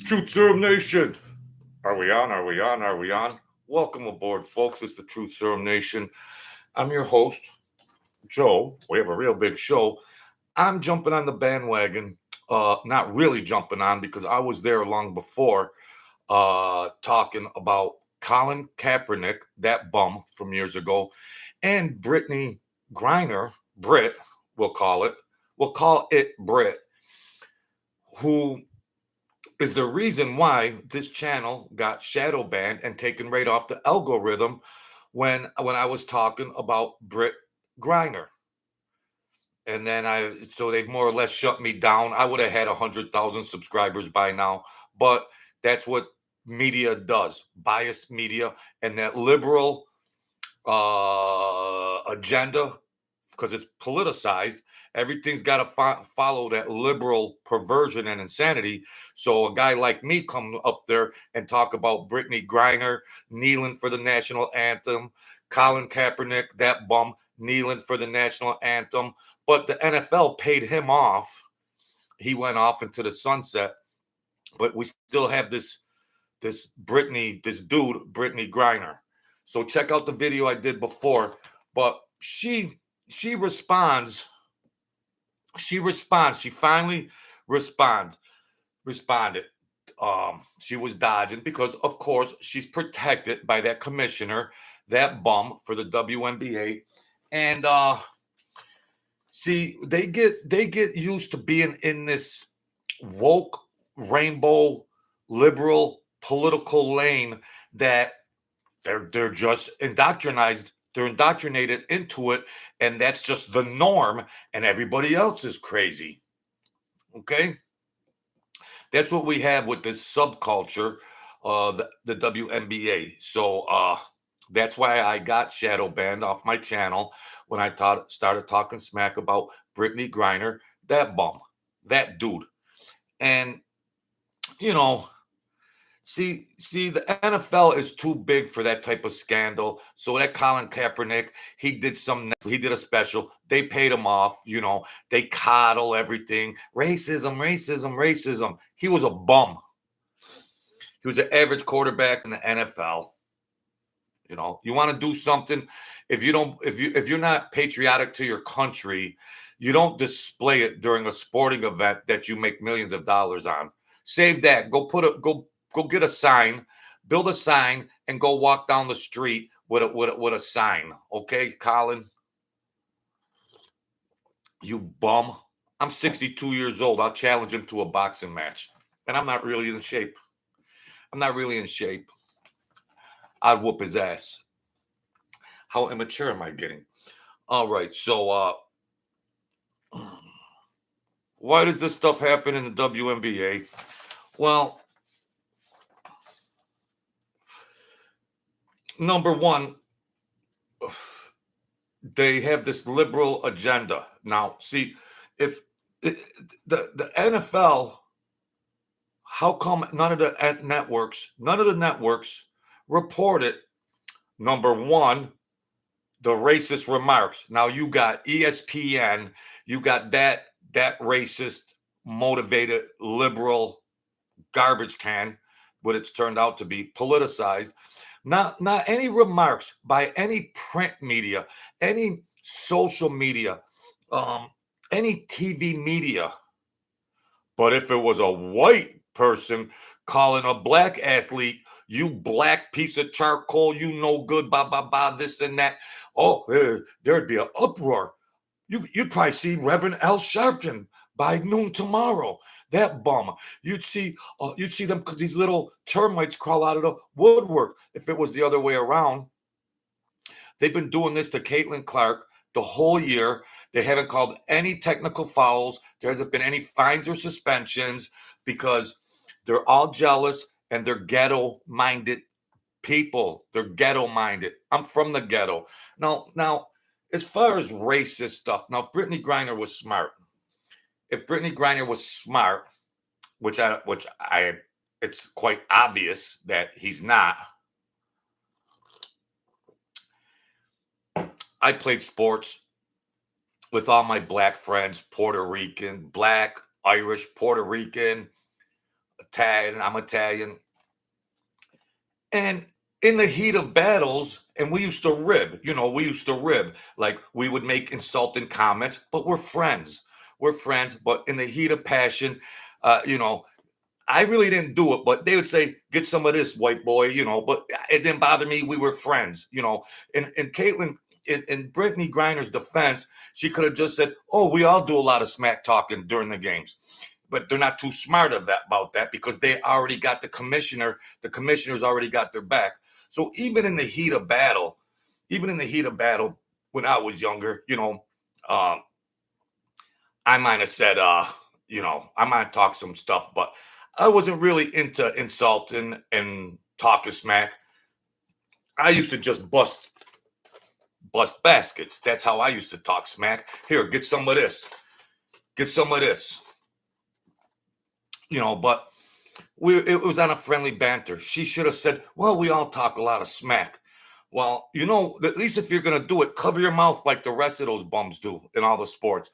Truth Serum Nation. Are we on? Are we on? Are we on? Welcome aboard, folks. It's the Truth Serum Nation. I'm your host, Joe. We have a real big show. I'm jumping on the bandwagon. Not really jumping on because I was there long before talking about Colin Kaepernick, that bum from years ago, and Brittney Griner, Britt, we'll call it. We'll call it Britt, who is the reason why this channel got shadow banned and taken right off the algorithm when I was talking about Britt Griner. And then so they've more or less shut me down. I would have had 100,000 subscribers by now, but that's what media does, biased media, and that liberal agenda, because it's politicized. Everything's got to follow that liberal perversion and insanity. So a guy like me come up there and talk about Brittney Griner kneeling for the national anthem, Colin Kaepernick, that bum, kneeling for the national anthem. But the NFL paid him off. He went off into the sunset. But we still have this Brittney, this dude, Brittney Griner. So check out the video I did before. But she responds. She finally responded. She was dodging because, of course, she's protected by that commissioner, that bum for the WNBA. And see, they get used to being in this woke, rainbow, liberal political lane that they're just indoctrinated. They're indoctrinated into it, and that's just the norm, and everybody else is crazy. Okay? That's what we have with this subculture, the WNBA. So that's why I got shadow banned off my channel when I started talking smack about Brittney Griner, that bum, that dude. And, you know, See, the NFL is too big for that type of scandal. So that Colin Kaepernick, he did a special. They paid him off, they coddle everything. Racism, racism, racism. He was a bum. He was an average quarterback in the NFL. You want to do something. If you're not patriotic to your country, you don't display it during a sporting event that you make millions of dollars on. Save that. Go get a sign, build a sign, and go walk down the street with a sign. Okay, Colin? You bum. I'm 62 years old. I'll challenge him to a boxing match. And I'm not really in shape. I'd whoop his ass. How immature am I getting? All right, so why does this stuff happen in the WNBA? Well, number one, they have this liberal agenda. Now, see, if the NFL, how come none of the networks reported, number one, the racist remarks? Now you got ESPN, you got that racist, motivated, liberal garbage can, what it's turned out to be, politicized. Not any remarks by any print media, any social media, any TV media. But if it was a white person calling a black athlete, you black piece of charcoal, you no good, this and that, there'd be an uproar. You'd probably see Reverend Al Sharpton by noon tomorrow. That bum. You'd see them, these little termites crawl out of the woodwork. If it was the other way around, they've been doing this to Caitlin Clark the whole year. They haven't called any technical fouls. There hasn't been any fines or suspensions because they're all jealous and they're ghetto-minded people. They're ghetto-minded. I'm from the ghetto. Now, as far as racist stuff, now if Brittney Griner was smart, which it's quite obvious that he's not. I played sports with all my black friends, Puerto Rican, black, Irish, Puerto Rican, Italian, I'm Italian. And in the heat of battles, and we used to rib, like we would make insulting comments, but we're friends. We're friends, but in the heat of passion, you know, I really didn't do it, but they would say, "Get some of this, white boy," But it didn't bother me. We were friends. And Caitlyn, in Brittney Griner's defense, she could have just said, "Oh, we all do a lot of smack talking during the games," but they're not too smart about that because they already got the commissioner. The commissioner's already got their back. So even in the heat of battle, when I was younger, um, I might have said, I might talk some stuff, but I wasn't really into insulting and talking smack. I used to just bust baskets. That's how I used to talk smack. Here, get some of this. Get some of this. But it was on a friendly banter. She should have said, "Well, we all talk a lot of smack." Well, at least if you're gonna do it, cover your mouth like the rest of those bums do in all the sports.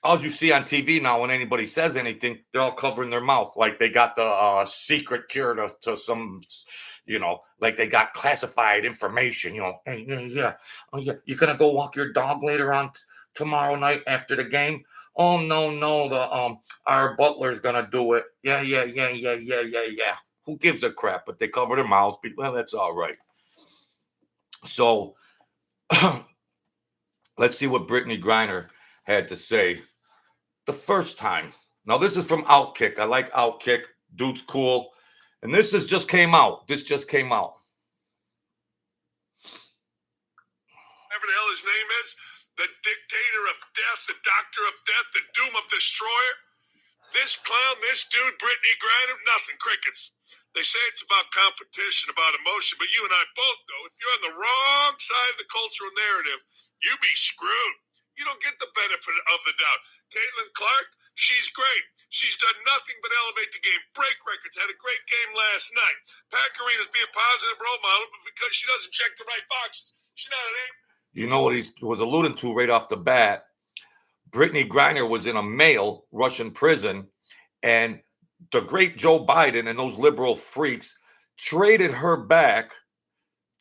All you see on TV now, when anybody says anything, they're all covering their mouth like they got the secret cure to some, like they got classified information. Hey, yeah, oh yeah, you're gonna go walk your dog later on tomorrow night after the game. Oh no, our butler's gonna do it. Yeah. Who gives a crap? But they cover their mouths. Well, that's all right. So let's see what Brittney Griner had to say the first time. Now, this is from Outkick. I like Outkick. Dude's cool. And this just came out. Whatever the hell his name is, the dictator of death, the doctor of death, the doom of destroyer. This clown, this dude, Brittney Griner, nothing, crickets. They say it's about competition, about emotion, but you and I both know if you're on the wrong side of the cultural narrative, you be screwed. You don't get the benefit of the doubt. Caitlin Clark, she's great. She's done nothing but elevate the game, break records, had a great game last night. Pat Karina's be a positive role model, but because she doesn't check the right boxes, she's not an aim. You know what he was alluding to right off the bat? Brittney Griner was in a male Russian prison, and the great Joe Biden and those liberal freaks traded her back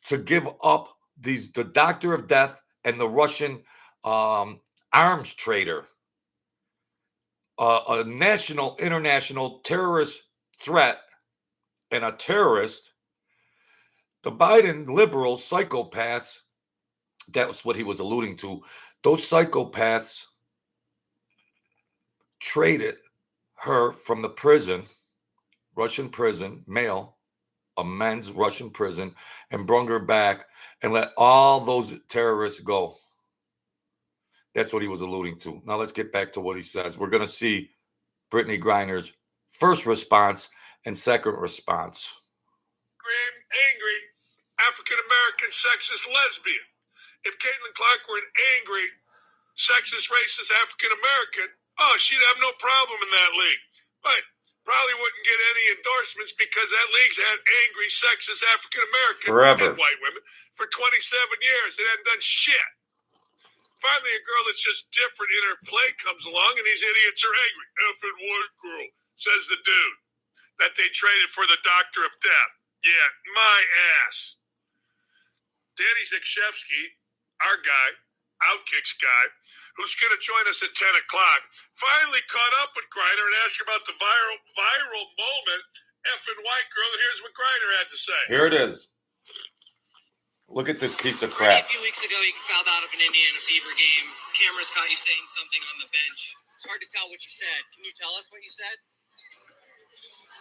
to give up the doctor of death and the Russian arms trader, a national, international terrorist threat and a terrorist. The Biden liberal psychopaths, that's what he was alluding to. Those psychopaths traded her from the prison, Russian prison, male, a men's Russian prison, and brung her back and let all those terrorists go. That's what he was alluding to. Now let's get back to what he says. We're going to see Brittney Griner's first response and second response. Angry, African-American, sexist, lesbian. If Caitlin Clark were an angry, sexist, racist African-American, she'd have no problem in that league. But probably wouldn't get any endorsements because that league's had angry, sexist African-American and white women for 27 years. It hadn't done shit. Finally, a girl that's just different in her play comes along, and these idiots are angry. Effing white girl, says the dude that they traded for the doctor of death. Yeah, my ass. Danny Zikshevsky, our guy, Outkick's guy, who's going to join us at 10 o'clock, finally caught up with Griner and asked her about the viral moment. Effing white girl, here's what Griner had to say. Here it is. Look at this piece of crap. A few weeks ago, you fouled out of an Indiana Fever game. Cameras caught you saying something on the bench. It's hard to tell what you said. Can you tell us what you said?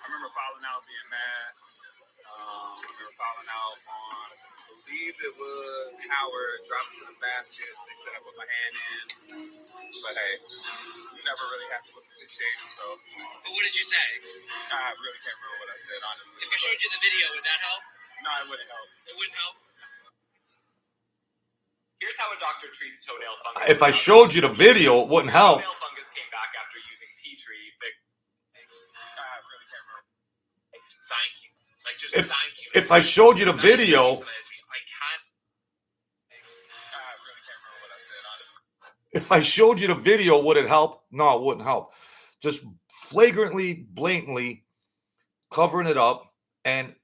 I remember fouling out, being mad. I remember fouling out on, I believe it was Howard, dropping to the basket. They said I put my hand in. But hey, you never really have to look at this shade, so. But what did you say? I really can't remember what I said, honestly. If I showed you the video, would that help? No, it wouldn't help. It wouldn't help? Here's how a doctor treats toenail fungus. If I showed you the video, it wouldn't help. Toenail fungus came back after using tea tree. I really can't remember. Thank you. Like, just thank you. If I showed you the video, I can't. I really can't remember what I said, honestly. if I showed you the video, would it help? No, it wouldn't help. Just flagrantly, blatantly covering it up, and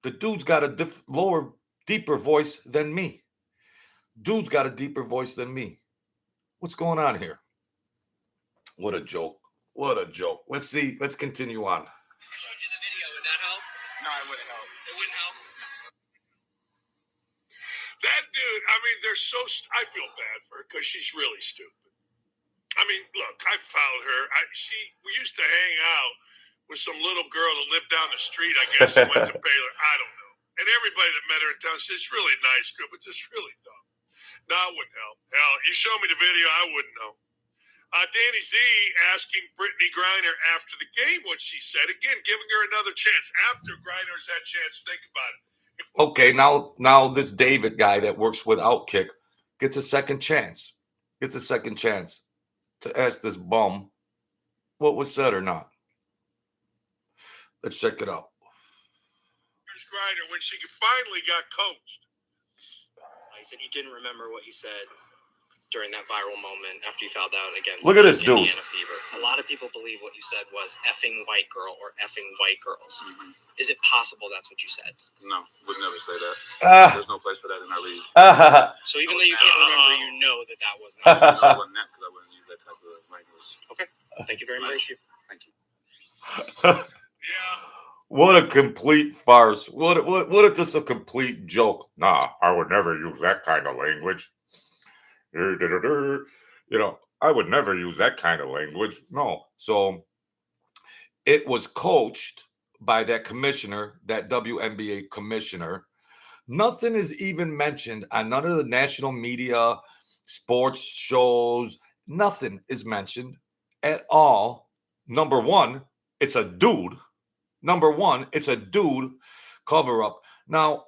the dude's got a lower, deeper voice than me. Dude's got a deeper voice than me. What's going on here? What a joke. What a joke. Let's see. Let's continue on. I showed you the video. Would that help? No, it wouldn't help. It wouldn't help. That dude, I mean, I feel bad for her because she's really stupid. I mean, look, I followed her. We used to hang out with some little girl that lived down the street, I guess, and went to Baylor. I don't know. And everybody that met her in town said, it's really nice girl, but just really dumb. No, it wouldn't help. Hell, you show me the video, I wouldn't know. Danny Z asking Brittney Griner after the game what she said. Again, giving her another chance. After Griner's had a chance, think about it. Okay, now this David guy that works with Outkick gets a second chance. Gets a second chance to ask this bum what was said or not. Let's check it out. Here's Griner when she finally got coached. He said he didn't remember what he said during that viral moment after you fouled out against Look at this dude. Indiana Fever. A lot of people believe what you said was effing white girl or effing white girls. Mm-hmm. Is it possible that's what you said? No, would never say that. There's no place for that in our league. So even though you can't remember, you know that was I not. wouldn't that because I wouldn't use that type of language. Okay. Thank you very much. Thank you. Yeah. What a complete farce. What just a complete joke. Nah, I would never use that kind of language. You know, I would never use that kind of language. No. So it was coached by that commissioner, that WNBA commissioner. Nothing is even mentioned on none of the national media, sports shows. Nothing is mentioned at all. Number one, it's a dude. Number one, it's a dude cover up. Now,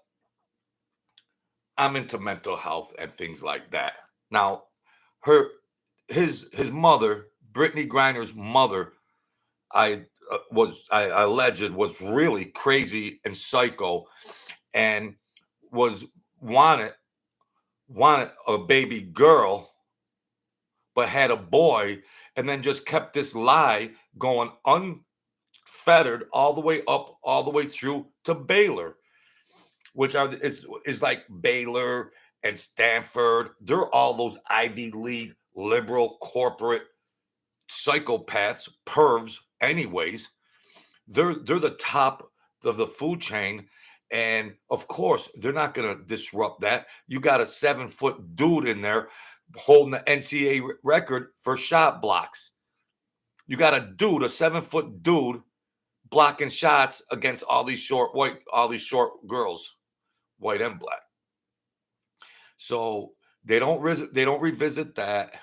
I'm into mental health and things like that. Now, his mother, Brittney Griner's mother, I alleged was really crazy and psycho, and was wanted a baby girl, but had a boy, and then just kept this lie going unfettered all the way up, all the way through to Baylor, which is like Baylor and Stanford. They're all those Ivy League liberal corporate psychopaths, pervs. Anyways, they're the top of the food chain, and of course they're not going to disrupt that. You got a 7-foot dude in there holding the NCAA record for shot blocks. You got a 7-foot dude blocking shots against all these short girls, white and black. So they don't revisit that.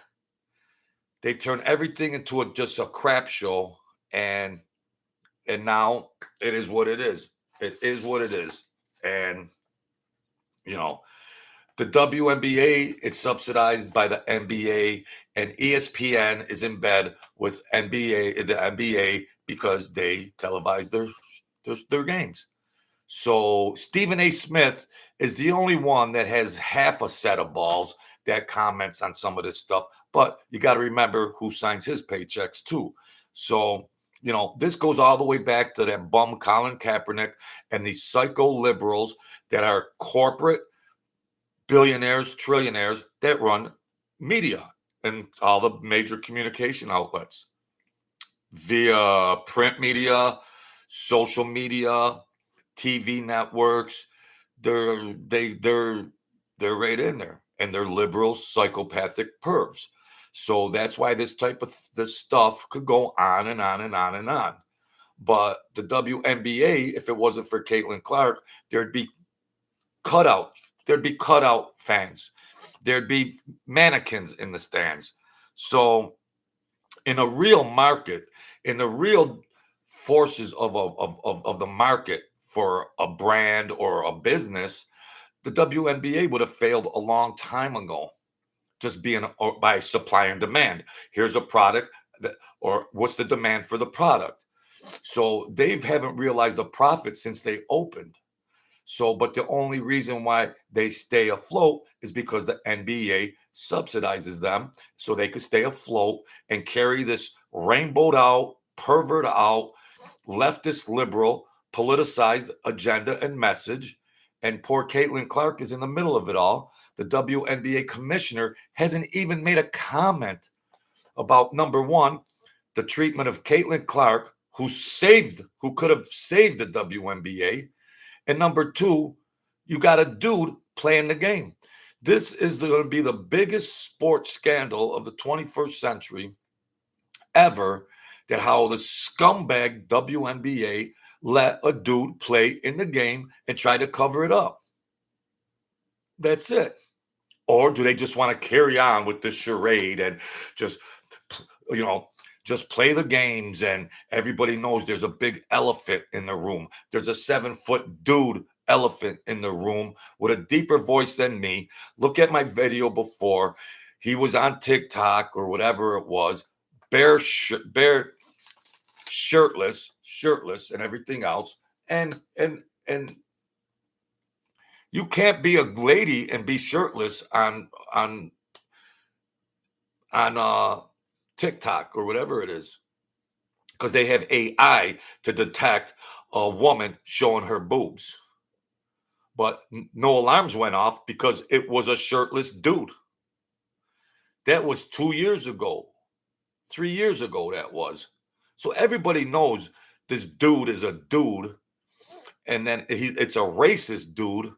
They turn everything into just a crap show, and now it is what it is. It is what it is. And you know, the WNBA is subsidized by the NBA, and ESPN is in bed with the NBA because they televise their games. So Stephen A. Smith is the only one that has half a set of balls that comments on some of this stuff. But you got to remember who signs his paychecks too. So, you know, this goes all the way back to that bum Colin Kaepernick and these psycho liberals that are corporate billionaires, trillionaires that run media and all the major communication outlets via print media, social media, TV networks. They're right in there, and they're liberal, psychopathic pervs. So that's why this stuff could go on and on and on and on. But the WNBA, if it wasn't for Caitlin Clark, there'd be cutout fans. There'd be mannequins in the stands. So in a real market, in the real forces of the market for a brand or a business, the WNBA would have failed a long time ago, just being by supply and demand. Here's a product, or what's the demand for the product? So they haven't realized the profit since they opened. So, but the only reason why they stay afloat is because the NBA subsidizes them so they could stay afloat and carry this rainbowed out pervert out, leftist, liberal, politicized agenda and message. And poor Caitlin Clark is in the middle of it all. The WNBA commissioner hasn't even made a comment about, number one, the treatment of Caitlin Clark, who could have saved the WNBA. And number two, you got a dude playing the game. This is going to be the biggest sports scandal of the 21st century ever, that how the scumbag WNBA let a dude play in the game and try to cover it up. That's it. Or do they just want to carry on with this charade and just, just play the games, and everybody knows there's a big elephant in the room. There's a 7-foot dude elephant in the room with a deeper voice than me. Look at my video before. He was on TikTok or whatever it was, bare shirtless and everything else. And you can't be a lady and be shirtless on TikTok or whatever it is, because they have AI to detect a woman showing her boobs. But no alarms went off because it was a shirtless dude. That was 2 years ago, 3 years ago that was. So everybody knows this dude is a dude, and then it's a racist dude,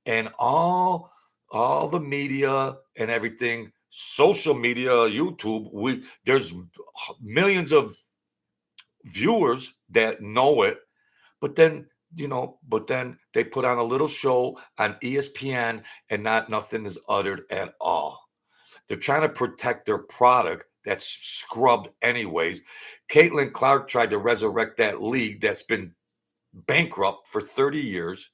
and all the media and everything, social media, YouTube, there's millions of viewers that know it, but then they put on a little show on ESPN and nothing is uttered at all. They're trying to protect their product that's scrubbed anyways. Caitlin Clark tried to resurrect that league that's been bankrupt for 30 years.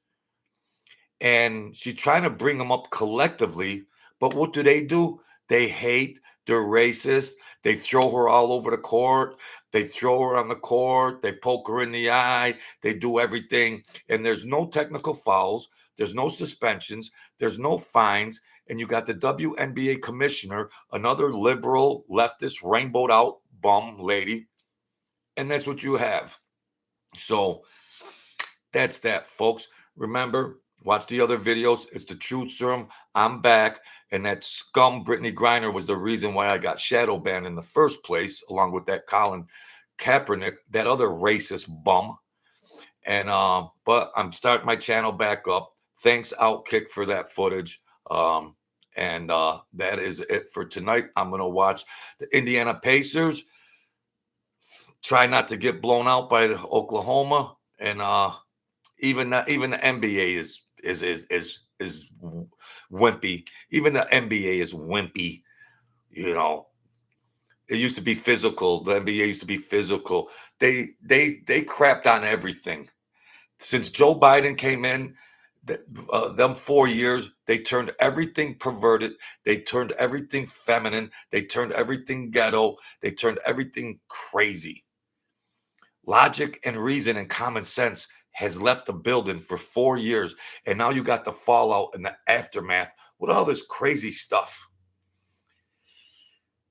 And she's trying to bring them up collectively. But what do? They hate. They're racist. They throw her all over the court. They throw her on the court. They poke her in the eye. They do everything. And there's no technical fouls. There's no suspensions. There's no fines. And you got the WNBA commissioner, another liberal, leftist, rainbowed out bum lady. And that's what you have. So that's that, folks. Remember, watch the other videos. It's the truth serum. I'm back. And that scum Brittney Griner was the reason why I got shadow banned in the first place, along with that Colin Kaepernick, that other racist bum. And but I'm starting my channel back up. Thanks, Outkick, for that footage. And that is it for tonight. I'm going to watch the Indiana Pacers. Try not to get blown out by the Oklahoma. And even the NBA is wimpy. Even the NBA is wimpy. It used to be physical. The NBA used to be physical. They crapped on everything. Since Joe Biden came in, them 4 years, they turned everything perverted. They turned everything feminine. They turned everything ghetto. They turned everything crazy. Logic and reason and common sense has left the building for 4 years. And now you got the fallout and the aftermath with all this crazy stuff.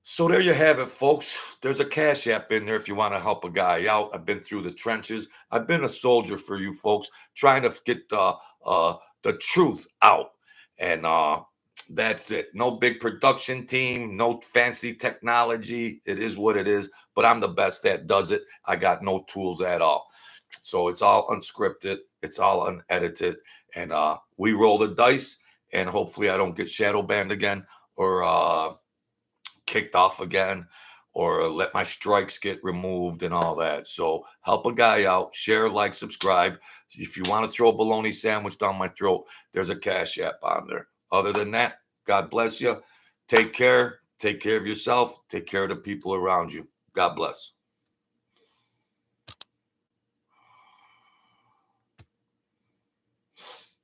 So there you have it, folks. There's a Cash App in there if you want to help a guy out. I've been through the trenches. I've been a soldier for you folks, trying to get the truth out. And that's it. No big production team, no fancy technology. It is what it is. But I'm the best that does it. I got no tools at all. So it's all unscripted. It's all unedited. And we roll the dice. And hopefully I don't get shadow banned again, or kicked off again, or let my strikes get removed and all that. So help a guy out. Share, like, subscribe. If you want to throw a bologna sandwich down my throat, there's a Cash App on there. Other than that, God bless you. Take care. Take care of yourself. Take care of the people around you. God bless.